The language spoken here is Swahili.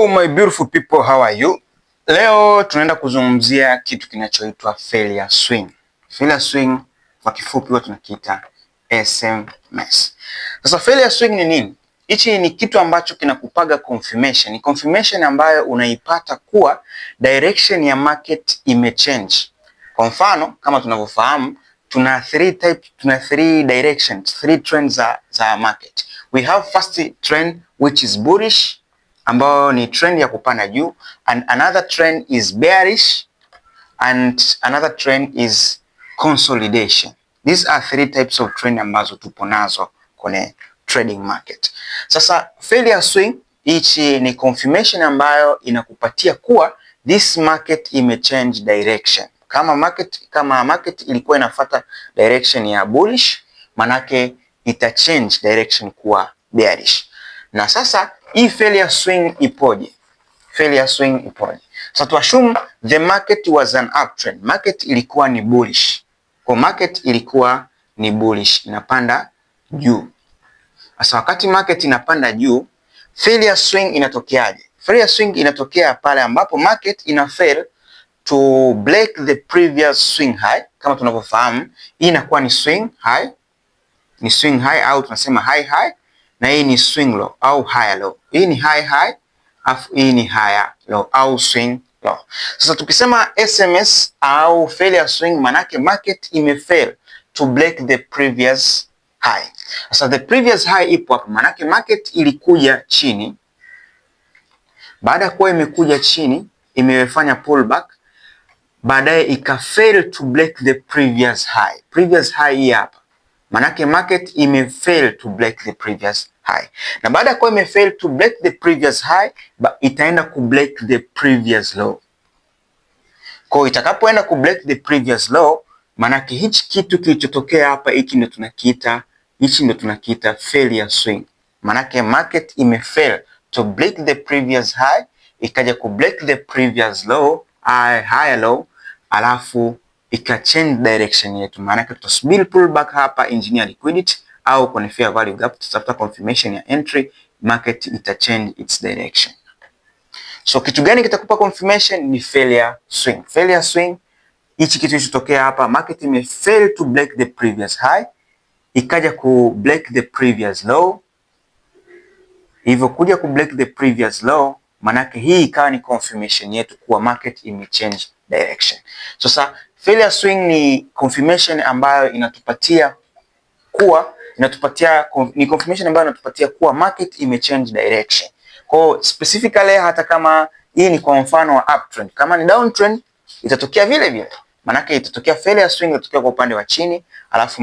Oh my beautiful people, how are you? Leo tunaenda kuzungumzia kitu kinachoitwa failure swing. Failure swing kwa kifupi huwa tunakiita SMS. Sasa failure swing ni nini? Hichi ni kitu ambacho kinakupaga confirmation. Ni confirmation ambayo unaipata kuwa direction ya market imechange. Kwa mfano, kama tunavyofahamu, tuna three directions, three trends za market. We have first trend which is bullish, ambayo ni trend ya kupanda juu, and another trend is bearish, and another trend is consolidation. These are three types of trend ambazo tupo nazo kwenye trading market. Sasa failure swing, hichi ni confirmation ambayo inakupatia kuwa this market imechange direction. Kama market ilikuwa inafuata direction ya bullish, manake itachange direction kuwa bearish. Na sasa hii failure swing ipoje? Failure swing ipoje? So to assume the market was an uptrend. Market ilikuwa ni bullish. Kwa market ilikuwa ni bullish, inapanda juu. Sasa wakati market inapanda juu, failure swing inatokeaje? Failure swing inatokea pale ambapo market ina fail to break the previous swing high. Kama tunavyofahamu, hii inakuwa ni swing high. Ni swing high au tunasema high high, na hii ni swing low au higher low. Hii ni high high, afu hii ni higher low au swing low. Sasa tukisema SMS au failure swing, manake market imefail to break the previous high. Sasa the previous high ipo hapa, manake market ilikuja chini. Baada ya kuwa imekuja chini, imefanya pullback, baadaye ikafail to break the previous high. Previous high hii hapa. Manake market imefail to break the previous high. Na baada ya kuwa imefail to break the previous high, itaenda ku break the previous low. Kwa itakapoenda ku break the previous low, manake hichi kitu kilichotokea hapa, hichi ndio tunakiita failure swing. Manake market imefail to break the previous high, ikaja ku break the previous low, higher low, alafu change direction yetu. Maanake tutasubiri pullback hapa, engineer liquidity au kwenye fair value gap, tutafuta confirmation ya entry, market change its direction. So kitu gani kitakupa confirmation? Ni failure swing. Failure swing, hichi kitu kilichotokea hapa, market fail to break the previous high, ikaja ku break the previous low. Hivyo kuja ku break the previous low, manake hii ikawa ni confirmation yetu kuwa market change direction. Sasa failure swing ni confirmation ambayo inatupatia kuwa market change direction. Kwa specifically, hata kama hii ni kwa mfano wa uptrend, kama ni downtrend itatokea vile vile. Manake itatokea failure swing, itatokea kwa upande wa chini, alafu